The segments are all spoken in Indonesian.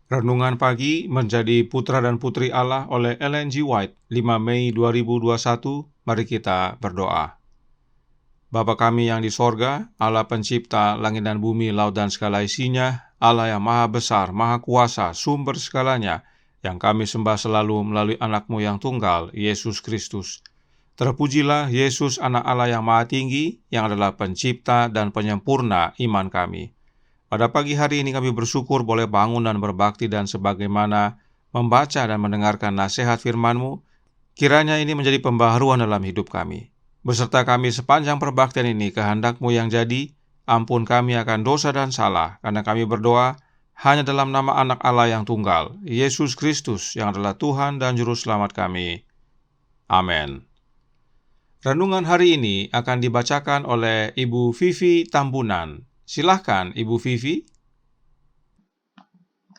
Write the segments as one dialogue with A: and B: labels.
A: Renungan pagi menjadi Putra dan Putri Allah oleh Ellen G. White, 5 Mei 2021. Mari kita berdoa. Bapa kami yang di sorga, Allah pencipta langit dan bumi, laut dan segala isinya, Allah yang maha besar, maha kuasa, sumber segalanya, yang kami sembah selalu melalui anak-Mu yang tunggal, Yesus Kristus. Terpujilah Yesus, anak Allah yang maha tinggi, yang adalah pencipta dan penyempurna iman kami. Pada pagi hari ini kami bersyukur boleh bangun dan berbakti, dan sebagaimana membaca dan mendengarkan nasihat firman-Mu, kiranya ini menjadi pembaharuan dalam hidup kami. Beserta kami sepanjang perbaktian ini, kehendak-Mu yang jadi, ampun kami akan dosa dan salah, karena kami berdoa hanya dalam nama anak Allah yang tunggal, Yesus Kristus, yang adalah Tuhan dan Juru Selamat kami. Amin. Renungan hari ini akan dibacakan oleh Ibu Vivi Tambunan. Silahkan, Ibu Vivi.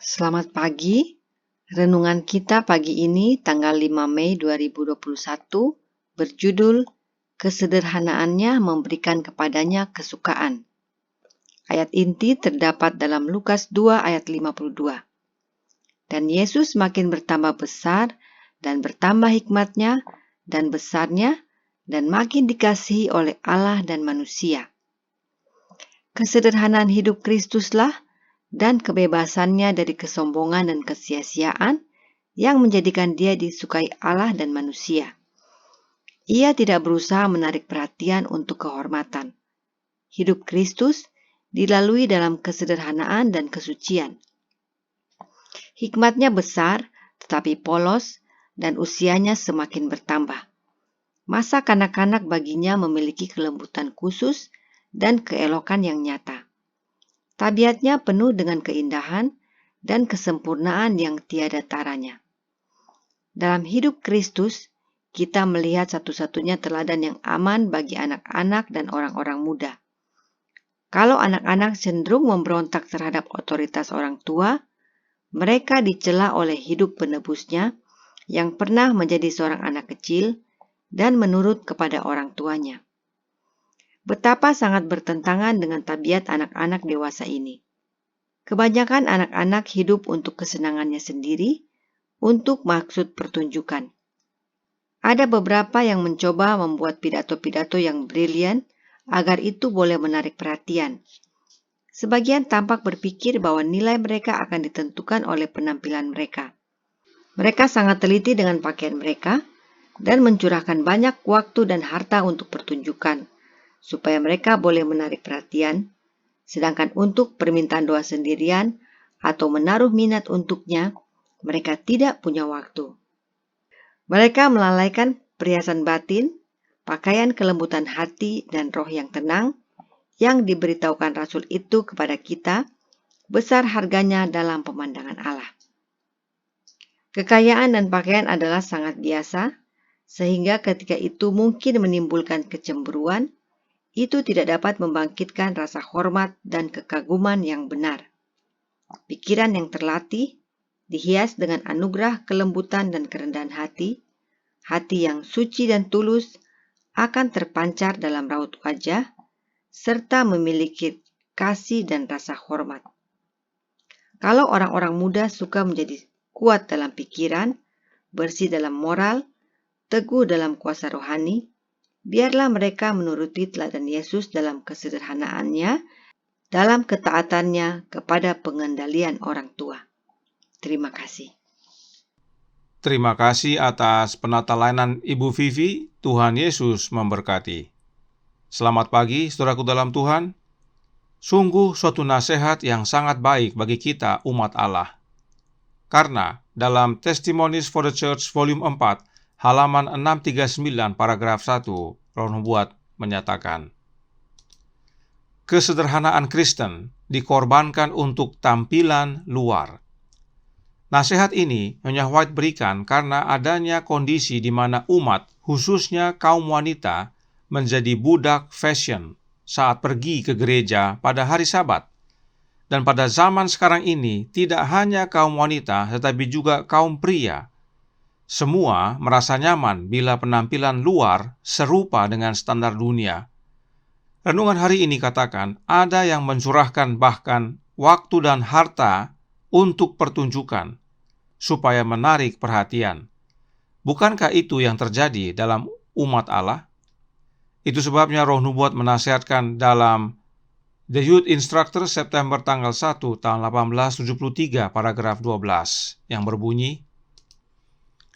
B: Selamat pagi. Renungan kita pagi ini tanggal 5 Mei 2021 berjudul Kesederhanaannya memberikan kepadanya kesukaan. Ayat inti terdapat dalam Lukas 2 ayat 52. Dan Yesus makin bertambah besar dan bertambah hikmatnya dan besarnya dan makin dikasihi oleh Allah dan manusia. Kesederhanaan hidup Kristuslah dan kebebasannya dari kesombongan dan kesia-siaan yang menjadikan dia disukai Allah dan manusia. Ia tidak berusaha menarik perhatian untuk kehormatan. Hidup Kristus dilalui dalam kesederhanaan dan kesucian. Hikmatnya besar, tetapi polos, dan usianya semakin bertambah. Masa kanak-kanak baginya memiliki kelembutan khusus dan keelokan yang nyata. Tabiatnya penuh dengan keindahan dan kesempurnaan yang tiada taranya. Dalam hidup Kristus, kita melihat satu-satunya teladan yang aman bagi anak-anak dan orang-orang muda. Kalau anak-anak cenderung memberontak terhadap otoritas orang tua, mereka dicela oleh hidup penebusnya yang pernah menjadi seorang anak kecil dan menurut kepada orang tuanya. Betapa sangat bertentangan dengan tabiat anak-anak dewasa ini. Kebanyakan anak-anak hidup untuk kesenangannya sendiri, untuk maksud pertunjukan. Ada beberapa yang mencoba membuat pidato-pidato yang brilian agar itu boleh menarik perhatian. Sebagian tampak berpikir bahwa nilai mereka akan ditentukan oleh penampilan mereka. Mereka sangat teliti dengan pakaian mereka dan mencurahkan banyak waktu dan harta untuk pertunjukan, supaya mereka boleh menarik perhatian, sedangkan untuk permintaan doa sendirian atau menaruh minat untuknya, mereka tidak punya waktu. Mereka melalaikan perhiasan batin, pakaian kelembutan hati dan roh yang tenang, yang diberitahukan Rasul itu kepada kita, besar harganya dalam pemandangan Allah. Kekayaan dan pakaian adalah sangat biasa, sehingga ketika itu mungkin menimbulkan kecemburuan, itu tidak dapat membangkitkan rasa hormat dan kekaguman yang benar. Pikiran yang terlatih, dihias dengan anugerah kelembutan dan kerendahan hati yang suci dan tulus, akan terpancar dalam raut wajah, serta memiliki kasih dan rasa hormat. Kalau orang-orang muda suka menjadi kuat dalam pikiran, bersih dalam moral, teguh dalam kuasa rohani, biarlah mereka menuruti teladan Yesus dalam kesederhanaannya, dalam ketaatannya kepada pengendalian orang tua. Terima kasih.
A: Terima kasih atas penata layanan Ibu Vivi. Tuhan Yesus memberkati. Selamat pagi, saudaraku dalam Tuhan. Sungguh suatu nasihat yang sangat baik bagi kita umat Allah. Karena dalam Testimonies for the Church volume 4, halaman 639 paragraf 1, Roh Nubuat menyatakan, kesederhanaan Kristen dikorbankan untuk tampilan luar. Nasihat ini Nyonya White berikan karena adanya kondisi di mana umat, khususnya kaum wanita, menjadi budak fashion saat pergi ke gereja pada hari Sabat. Dan pada zaman sekarang ini, tidak hanya kaum wanita, tetapi juga kaum pria. Semua merasa nyaman bila penampilan luar serupa dengan standar dunia. Renungan hari ini katakan, ada yang mencurahkan bahkan waktu dan harta untuk pertunjukan, supaya menarik perhatian. Bukankah itu yang terjadi dalam umat Allah? Itu sebabnya Roh Nubuat menasihatkan dalam The Youth Instructor September tanggal 1 tahun 1873 paragraf 12 yang berbunyi,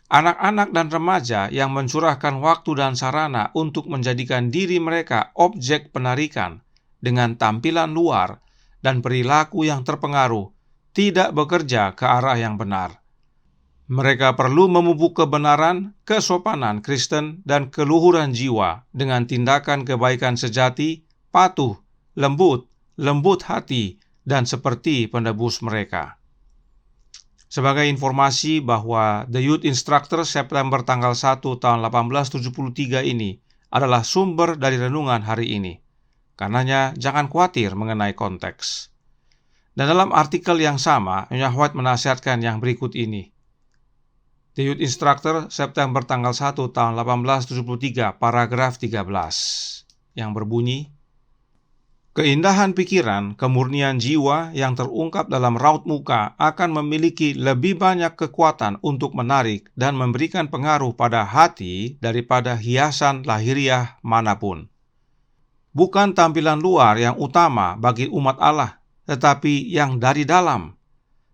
A: anak-anak dan remaja yang mencurahkan waktu dan sarana untuk menjadikan diri mereka objek penarikan dengan tampilan luar dan perilaku yang terpengaruh tidak bekerja ke arah yang benar. Mereka perlu memupuk kebenaran, kesopanan Kristen, dan keluhuran jiwa dengan tindakan kebaikan sejati, patuh, lembut hati, dan seperti penebus mereka. Sebagai informasi bahwa The Youth Instructor September tanggal 1 tahun 1873 ini adalah sumber dari renungan hari ini. Karenanya jangan khawatir mengenai konteks. Dan dalam artikel yang sama, Nyonya White menasihatkan yang berikut ini. The Youth Instructor September tanggal 1 tahun 1873 paragraf 13 yang berbunyi, keindahan pikiran, kemurnian jiwa yang terungkap dalam raut muka akan memiliki lebih banyak kekuatan untuk menarik dan memberikan pengaruh pada hati daripada hiasan lahiriah manapun. Bukan tampilan luar yang utama bagi umat Allah, tetapi yang dari dalam.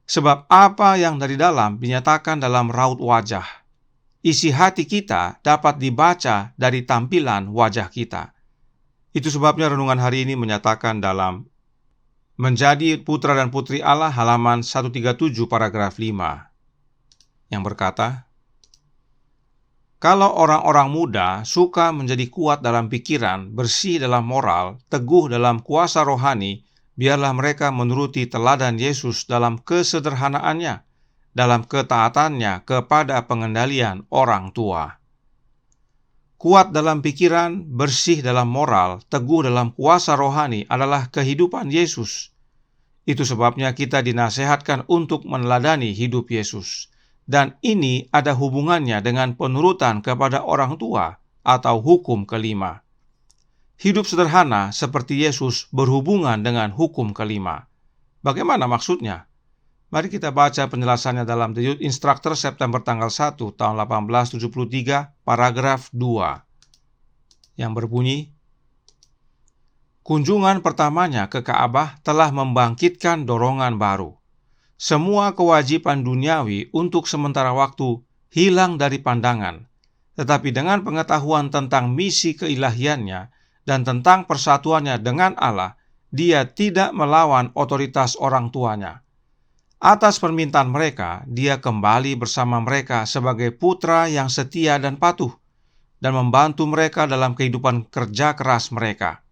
A: Sebab apa yang dari dalam dinyatakan dalam raut wajah. Isi hati kita dapat dibaca dari tampilan wajah kita. Itu sebabnya renungan hari ini menyatakan dalam Menjadi Putra dan Putri Allah halaman 137 paragraf 5 yang berkata, kalau orang-orang muda suka menjadi kuat dalam pikiran, bersih dalam moral, teguh dalam kuasa rohani, biarlah mereka menuruti teladan Yesus dalam kesederhanaannya, dalam ketaatannya kepada pengendalian orang tua. Kuat dalam pikiran, bersih dalam moral, teguh dalam kuasa rohani adalah kehidupan Yesus. Itu sebabnya kita dinasehatkan untuk meneladani hidup Yesus. Dan ini ada hubungannya dengan penurutan kepada orang tua atau hukum kelima. Hidup sederhana seperti Yesus berhubungan dengan hukum kelima. Bagaimana maksudnya? Mari kita baca penjelasannya dalam The Youth Instructor September tanggal 1 tahun 1873 paragraf 2 yang berbunyi, kunjungan pertamanya ke Ka'bah telah membangkitkan dorongan baru. Semua kewajiban duniawi untuk sementara waktu hilang dari pandangan, tetapi dengan pengetahuan tentang misi keilahiannya dan tentang persatuannya dengan Allah, dia tidak melawan otoritas orang tuanya. Atas permintaan mereka, dia kembali bersama mereka sebagai putra yang setia dan patuh, dan membantu mereka dalam kehidupan kerja keras mereka.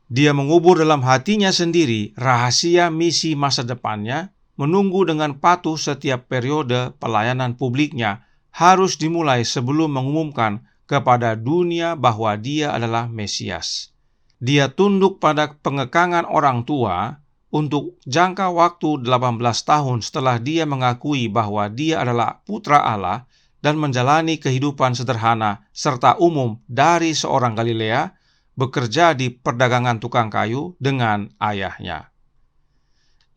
A: Dia mengubur dalam hatinya sendiri rahasia misi masa depannya, menunggu dengan patuh setiap periode pelayanan publiknya harus dimulai sebelum mengumumkan kepada dunia bahwa dia adalah Mesias. Dia tunduk pada pengekangan orang tua untuk jangka waktu 18 tahun setelah dia mengakui bahwa dia adalah putra Allah dan menjalani kehidupan sederhana serta umum dari seorang Galilea, bekerja di perdagangan tukang kayu dengan ayahnya.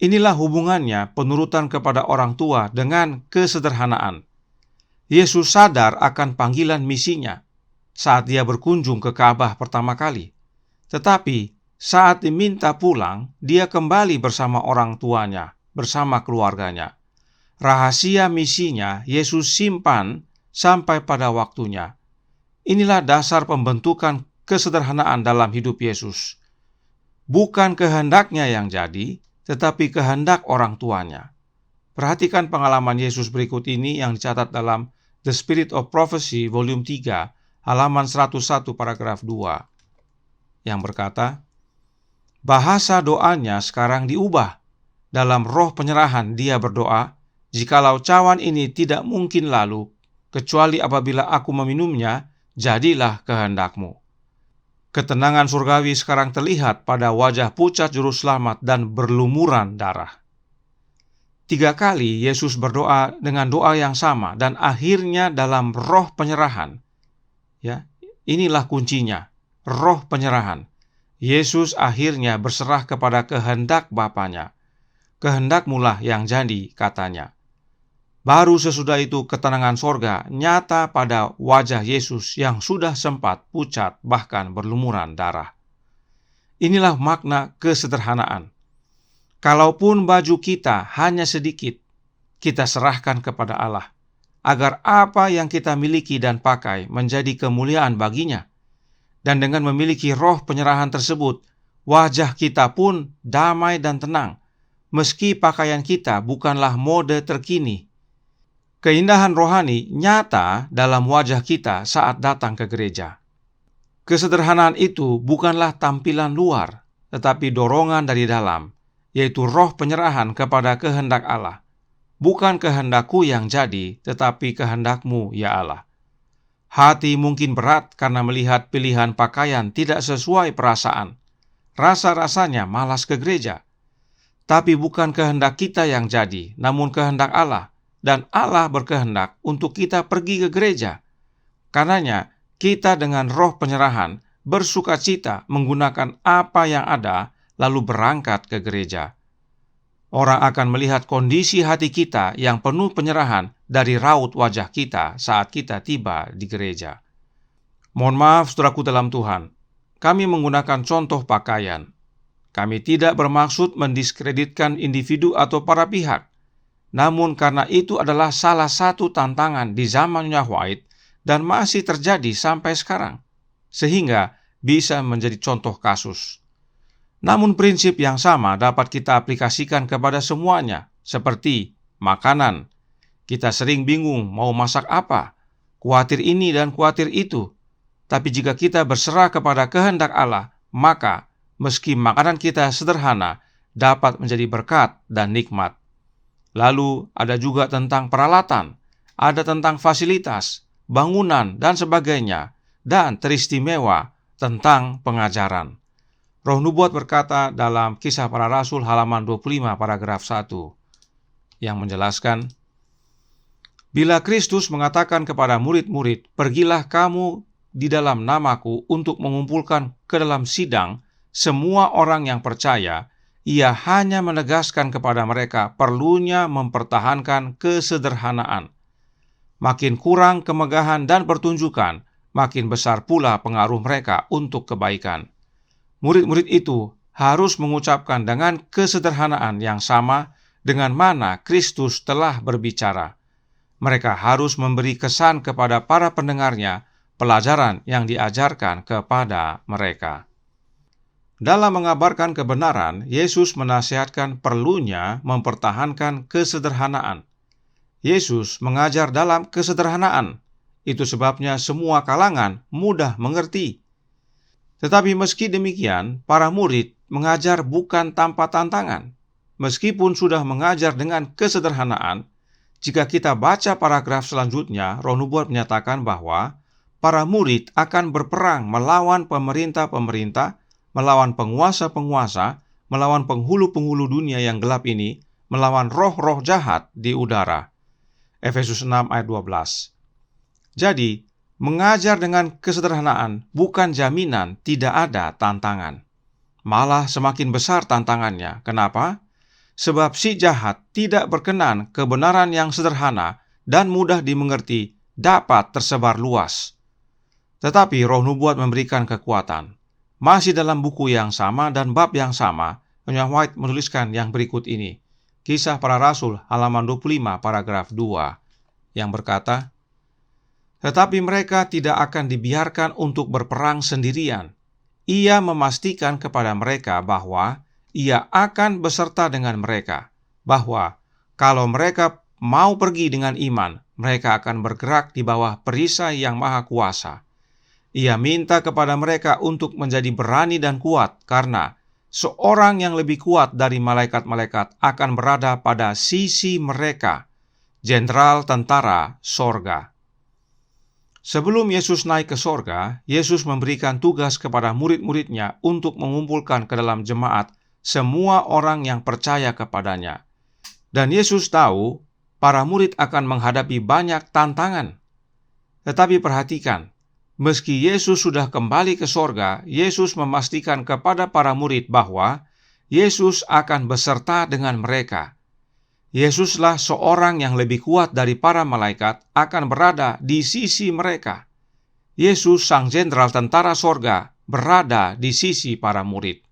A: Inilah hubungannya penurutan kepada orang tua dengan kesederhanaan. Yesus sadar akan panggilan misinya saat dia berkunjung ke Ka'bah pertama kali. Tetapi saat diminta pulang, dia kembali bersama orang tuanya, bersama keluarganya. Rahasia misinya Yesus simpan sampai pada waktunya. Inilah dasar pembentukan kesederhanaan dalam hidup Yesus. Bukan kehendaknya yang jadi, tetapi kehendak orang tuanya. Perhatikan pengalaman Yesus berikut ini yang dicatat dalam The Spirit of Prophecy volume 3, halaman 101 paragraf 2, yang berkata, bahasa doanya sekarang diubah. Dalam roh penyerahan dia berdoa, jikalau cawan ini tidak mungkin lalu, kecuali apabila aku meminumnya, jadilah kehendakmu. Ketenangan surgawi sekarang terlihat pada wajah pucat juru selamat dan berlumuran darah. 3 kali Yesus berdoa dengan doa yang sama dan akhirnya dalam roh penyerahan. Ya, inilah kuncinya, roh penyerahan. Yesus akhirnya berserah kepada kehendak Bapanya. kehendak-Mu lah yang jadi, katanya. Baru sesudah itu ketenangan sorga nyata pada wajah Yesus yang sudah sempat pucat bahkan berlumuran darah. Inilah makna kesederhanaan. Kalaupun baju kita hanya sedikit, kita serahkan kepada Allah, agar apa yang kita miliki dan pakai menjadi kemuliaan baginya. Dan dengan memiliki roh penyerahan tersebut, wajah kita pun damai dan tenang, meski pakaian kita bukanlah mode terkini. Keindahan rohani nyata dalam wajah kita saat datang ke gereja. Kesederhanaan itu bukanlah tampilan luar, tetapi dorongan dari dalam, yaitu roh penyerahan kepada kehendak Allah. Bukan kehendakku yang jadi, tetapi kehendak-Mu, ya Allah. Hati mungkin berat karena melihat pilihan pakaian tidak sesuai perasaan. Rasa-rasanya malas ke gereja. Tapi bukan kehendak kita yang jadi, namun kehendak Allah. Dan Allah berkehendak untuk kita pergi ke gereja. Karenanya, kita dengan roh penyerahan bersukacita menggunakan apa yang ada, lalu berangkat ke gereja. Orang akan melihat kondisi hati kita yang penuh penyerahan dari raut wajah kita saat kita tiba di gereja. Mohon maaf, saudaraku dalam Tuhan, kami menggunakan contoh pakaian. Kami tidak bermaksud mendiskreditkan individu atau para pihak. Namun karena itu adalah salah satu tantangan di zaman Nyonya White dan masih terjadi sampai sekarang, sehingga bisa menjadi contoh kasus. Namun prinsip yang sama dapat kita aplikasikan kepada semuanya, seperti makanan. Kita sering bingung mau masak apa, khawatir ini dan khawatir itu. Tapi jika kita berserah kepada kehendak Allah, maka meski makanan kita sederhana, dapat menjadi berkat dan nikmat. Lalu ada juga tentang peralatan, ada tentang fasilitas, bangunan, dan sebagainya, dan teristimewa tentang pengajaran. Roh Nubuat berkata dalam Kisah Para Rasul halaman 25 paragraf 1, yang menjelaskan, bila Kristus mengatakan kepada murid-murid, pergilah kamu di dalam namaku untuk mengumpulkan ke dalam sidang semua orang yang percaya, Ia hanya menegaskan kepada mereka perlunya mempertahankan kesederhanaan. Makin kurang kemegahan dan pertunjukan, makin besar pula pengaruh mereka untuk kebaikan. Murid-murid itu harus mengucapkan dengan kesederhanaan yang sama dengan mana Kristus telah berbicara. Mereka harus memberi kesan kepada para pendengarnya pelajaran yang diajarkan kepada mereka. Dalam mengabarkan kebenaran, Yesus menasihatkan perlunya mempertahankan kesederhanaan. Yesus mengajar dalam kesederhanaan. Itu sebabnya semua kalangan mudah mengerti. Tetapi meski demikian, para murid mengajar bukan tanpa tantangan. Meskipun sudah mengajar dengan kesederhanaan, jika kita baca paragraf selanjutnya, Roh Nubuat menyatakan bahwa para murid akan berperang melawan pemerintah-pemerintah, melawan penguasa-penguasa, melawan penghulu-penghulu dunia yang gelap ini, melawan roh-roh jahat di udara. Efesus 6 ayat 12. Jadi, mengajar dengan kesederhanaan bukan jaminan tidak ada tantangan. Malah semakin besar tantangannya. Kenapa? Sebab si jahat tidak berkenan kebenaran yang sederhana dan mudah dimengerti dapat tersebar luas. Tetapi Roh Nubuat memberikan kekuatan. Masih dalam buku yang sama dan bab yang sama, Nyonya White menuliskan yang berikut ini. Kisah Para Rasul halaman 25 paragraf 2 yang berkata, tetapi mereka tidak akan dibiarkan untuk berperang sendirian. Ia memastikan kepada mereka bahwa ia akan beserta dengan mereka, bahwa kalau mereka mau pergi dengan iman, mereka akan bergerak di bawah perisai yang maha kuasa. Ia minta kepada mereka untuk menjadi berani dan kuat, karena seorang yang lebih kuat dari malaikat-malaikat akan berada pada sisi mereka, jenderal tentara sorga. Sebelum Yesus naik ke sorga, Yesus memberikan tugas kepada murid-muridnya untuk mengumpulkan ke dalam jemaat semua orang yang percaya kepadanya. Dan Yesus tahu para murid akan menghadapi banyak tantangan. Tetapi perhatikan, meski Yesus sudah kembali ke sorga, Yesus memastikan kepada para murid bahwa Yesus akan beserta dengan mereka. Yesuslah seorang yang lebih kuat dari para malaikat akan berada di sisi mereka. Yesus, sang jenderal tentara sorga, berada di sisi para murid.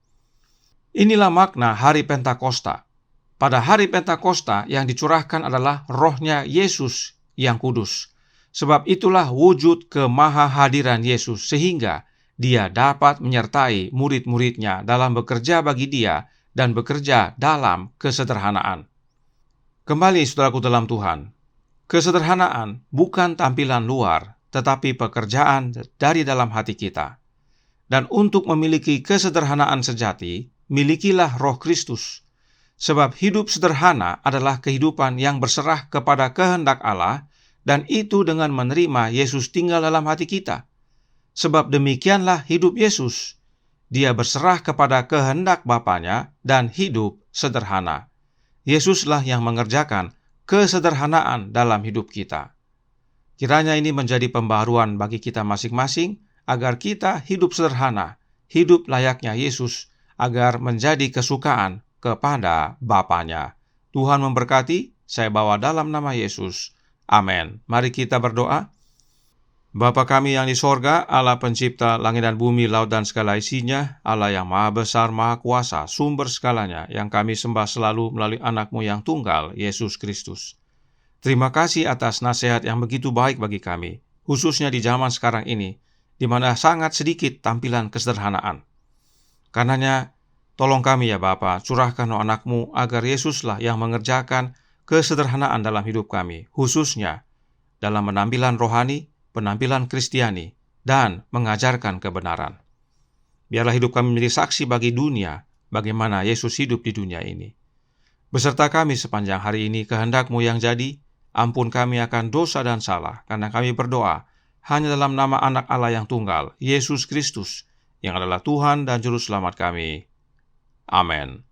A: Inilah makna hari Pentakosta. Pada hari Pentakosta yang dicurahkan adalah rohnya Yesus yang kudus. Sebab itulah wujud kemahahadiran Yesus, sehingga Dia dapat menyertai murid-muridnya dalam bekerja bagi Dia dan bekerja dalam kesederhanaan. Kembali saudaraku dalam Tuhan, kesederhanaan bukan tampilan luar, tetapi pekerjaan dari dalam hati kita. Dan untuk memiliki kesederhanaan sejati, milikilah Roh Kristus. Sebab hidup sederhana adalah kehidupan yang berserah kepada kehendak Allah, dan itu dengan menerima Yesus tinggal dalam hati kita. Sebab demikianlah hidup Yesus. Dia berserah kepada kehendak Bapanya dan hidup sederhana. Yesuslah yang mengerjakan kesederhanaan dalam hidup kita. Kiranya ini menjadi pembaharuan bagi kita masing-masing, agar kita hidup sederhana, hidup layaknya Yesus, agar menjadi kesukaan kepada Bapanya. Tuhan memberkati, saya bawa dalam nama Yesus. Amin. Mari kita berdoa. Bapa kami yang di sorga, Allah pencipta langit dan bumi, laut dan segala isinya, Allah yang maha besar, maha kuasa, sumber segalanya, yang kami sembah selalu melalui anak-Mu yang tunggal, Yesus Kristus. Terima kasih atas nasihat yang begitu baik bagi kami, khususnya di zaman sekarang ini, di mana sangat sedikit tampilan kesederhanaan. Karenanya, tolong kami ya Bapa, curahkan anak-Mu agar Yesuslah yang mengerjakan kesederhanaan dalam hidup kami, khususnya dalam penampilan rohani, penampilan Kristiani, dan mengajarkan kebenaran. Biarlah hidup kami menjadi saksi bagi dunia, bagaimana Yesus hidup di dunia ini. Beserta kami sepanjang hari ini, kehendak-Mu yang jadi, ampun kami akan dosa dan salah, karena kami berdoa hanya dalam nama anak Allah yang tunggal, Yesus Kristus, yang adalah Tuhan dan Juru Selamat kami. Amin.